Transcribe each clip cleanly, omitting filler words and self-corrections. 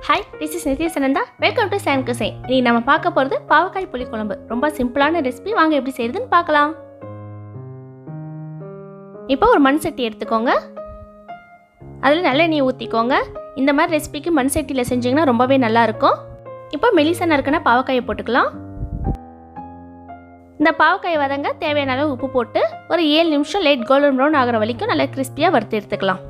Hi, this is Nitya. Welcome to Cuisine. இன்னைக்கு நம்ம பார்க்க போறது பாவக்காய் புளி குழம்பு. ரொம்ப சிம்பிளான ரெசிபி. வாங்க எப்படி செய்யறதுன்னு பார்க்கலாம். இப்போ ஒரு மண் சட்டி எடுத்துக்கோங்க. அதுல நல்லெண்ணெய் ஊத்திக்கோங்க. இந்த மாதிரி ரெசிபிக்கு மண் சட்டில செஞ்சீங்கன்னா ரொம்பவே நல்லா இருக்கும். இப்போ மெலிசா நறுக்குன பாவக்காயை போட்டுக்கலாம். இந்த பாவக்காயை வதங்க தேவையான அளவு உப்பு போட்டு ஒரு 7 நிமிஷம் லைட் கோல்டன் ப்ரௌன் ஆகுற வரைக்கும் நல்லா கிறிஸ்பியா வறுத்து எடுத்துக்கலாம்.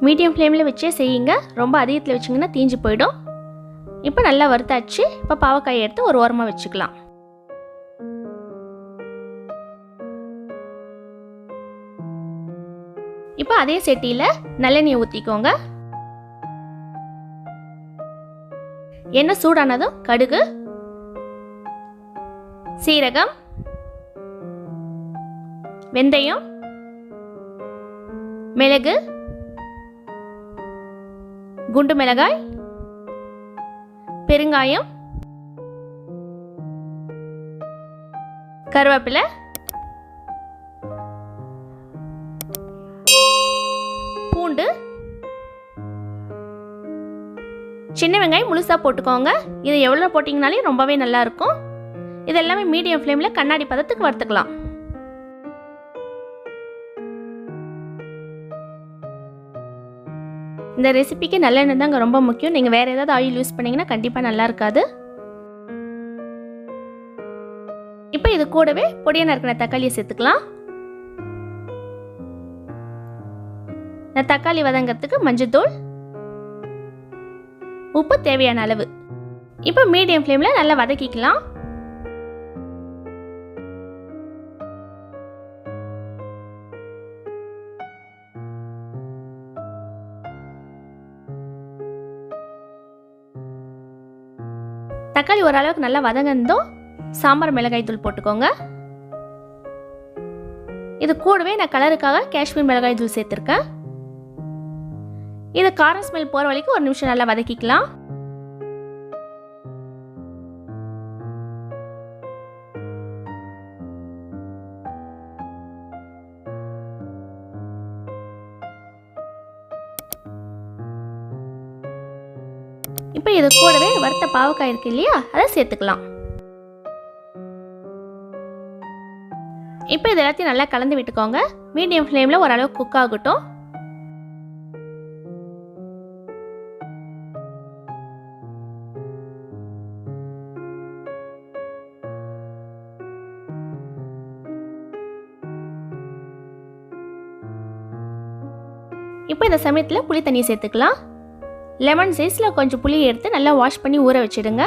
மீடியம் ஃப்ளேமில் வச்சே செய்யுங்க. ரொம்ப அதிகத்தில் வச்சிங்கன்னா தீஞ்சு போயிடும். இப்போ நல்லா வறுத்தாச்சு. இப்போ பாவக்காயை எடுத்து ஒரு ஓரமாக வச்சுக்கலாம். இப்போ அதே சட்டியில் நல்லெண்ணெய் ஊற்றிக்கோங்க. எண்ணெய் சூடானதும் கடுகு, சீரகம், வெந்தயம், மிளகு, குண்டு மிளகாய், பெருங்காயம், கருவேப்பிலை, பூண்டு, சின்ன வெங்காயம் முழுசா போட்டுக்கோங்க. இது எவ்வளோ போட்டிங்கனாலே ரொம்பவே நல்லா இருக்கும். இதெல்லாமே மீடியம் ஃப்ளேமில் கண்ணாடி பதத்துக்கு வறுத்துக்கலாம். இந்த ரெசிபிக்கு நல்லெண்ணெய் தாங்க ரொம்ப முக்கியம். நீங்கள் வேறு ஏதாவது ஆயில் யூஸ் பண்ணிங்கன்னா கண்டிப்பாக நல்லா இருக்காது. இப்போ இது கூடவே பொடியாக நறுக்கின தக்காளியை சேர்த்துக்கலாம். இந்த தக்காளி வதங்கிறதுக்கு மஞ்சள்தூள், உப்பு தேவையான அளவு. இப்போ மீடியம் ஃப்ளேமில் நல்லா வதக்கிக்கலாம். தக்காளி ஓரளவுக்கு நல்லா வதங்கந்தோம் சாம்பார் மிளகாய் தூள் போட்டுக்கோங்க. இது கூடவே நான் கலருக்காக காஷ்மீர் மிளகாய் தூள் சேர்த்துருக்கேன். இது காரம் ஸ்மெல் போகிற வரைக்கும் ஒரு நிமிஷம் நல்லா வதக்கிக்கலாம். இப்போ இது கூடவே வறுத்த பாவக்காய் இருக்கு இல்லையா, அதை சேர்த்துக்கலாம். இப்போ இது எல்லாத்தையும் நல்லா கலந்து விட்டுக்கோங்க. மீடியம் ஃப்ளேமில் ஓரளவு குக் ஆகட்டும். இப்போ இந்த சமயத்தில் புளி தண்ணி சேர்த்துக்கலாம். லெமன் சைஸில் கொஞ்சம் புளி எடுத்து நல்லா வாஷ் பண்ணி ஊற வச்சிடுங்க.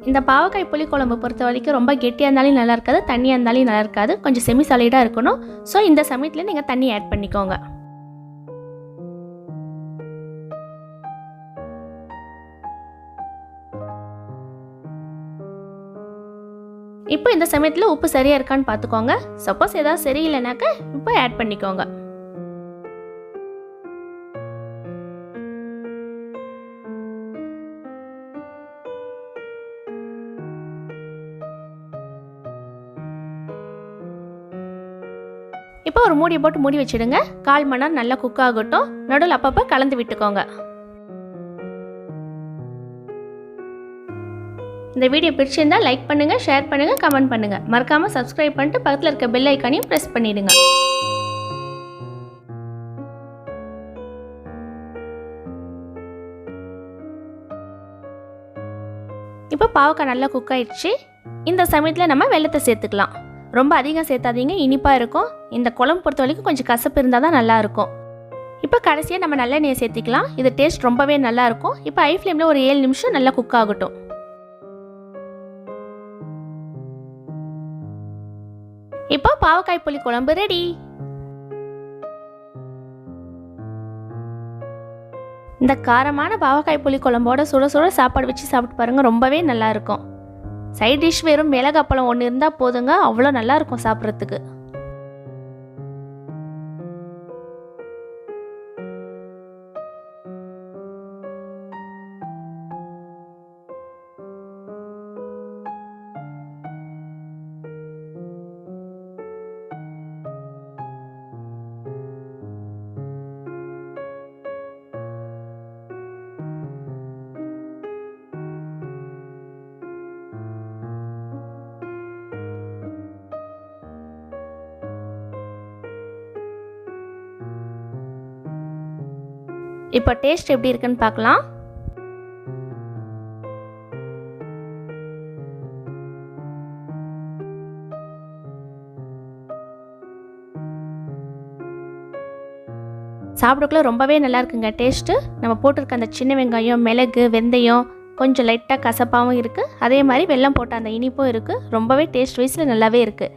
இந்த பாவக்காய் புளி குழம்பு பொறுத்த வரைக்கும் ரொம்ப கெட்டியாக இருந்தாலும் நல்லா இருக்காது, தண்ணியாக இருந்தாலும் நல்லா இருக்காது. கொஞ்சம் செமி சாலிடாக இருக்கணும். ஸோ இந்த சமயத்தில் நீங்கள் தண்ணி ஆட் பண்ணிக்கோங்க. இப்போ இந்த சமயத்தில் உப்பு சரியாக இருக்கான்னு பார்த்துக்கோங்க. சப்போஸ் ஏதாவது சரியில்லைனாக்க இப்போ ஆட் பண்ணிக்கோங்க. இப்போ ஒரு மூடியை போட்டு மூடி வச்சிடுங்க. 1/4 மணி நேரம் நல்லா குக் ஆகட்டும். நடுவில் அப்பப்போ கலந்து விட்டுக்கோங்க. இந்த வீடியோ பிடிச்சிருந்தா லைக் பண்ணுங்க, ஷேர் பண்ணுங்க, கமெண்ட் பண்ணுங்க. மறக்காம சப்ஸ்கிரைப் பண்ணிட்டு பக்கத்தில் இருக்க பெல் ஐக்கானையும் பிரஸ் பண்ணிடுங்க. இப்போ பாவக்காய் நல்லா குக் ஆயிடுச்சு. இந்த சமயத்தில் நம்ம வெல்லத்தை சேர்த்துக்கலாம். ரொம்ப அதிகம் சேர்த்தாதீங்க, இனிப்பாக இருக்கும். இந்த குழம்பு பொறுத்த வரைக்கும் கொஞ்சம் கசப்பு இருந்தால் தான் நல்லா இருக்கும். இப்போ கடைசியாக நம்ம நல்லெண்ணெயை சேர்த்திக்கலாம். இது டேஸ்ட் ரொம்பவே நல்லா இருக்கும். இப்போ ஹை ஃப்ளேமில் ஒரு 7 நிமிஷம் நல்லா குக் ஆகட்டும். இப்போ பாவக்காய் புளி குழம்பு ரெடி. இந்த காரமான பாவக்காய் புளி குழம்போட சுட சுட சாப்பாடு வச்சு சாப்பிட்டு பாருங்க, ரொம்பவே நல்லா இருக்கும். சைட் டிஷ் வெறும் மிளகு அப்பளம் ஒன்று இருந்தால் போதுங்க, அவ்வளோ நல்லா இருக்கும் சாப்பிட்றதுக்கு. இப்போ டேஸ்ட் எப்படி இருக்குன்னு பார்க்கலாம். சாப்பிடக்குள்ள ரொம்பவே நல்லா இருக்குங்க டேஸ்ட்டு. நம்ம போட்டிருக்க அந்த சின்ன வெங்காயம், மிளகு, வெந்தயம் கொஞ்சம் லைட்டாக கசப்பாகவும் இருக்குது. அதே மாதிரி வெல்லம் போட்ட அந்த இனிப்பும் இருக்குது. ரொம்பவே டேஸ்ட் வைஸில் நல்லாவே இருக்குது.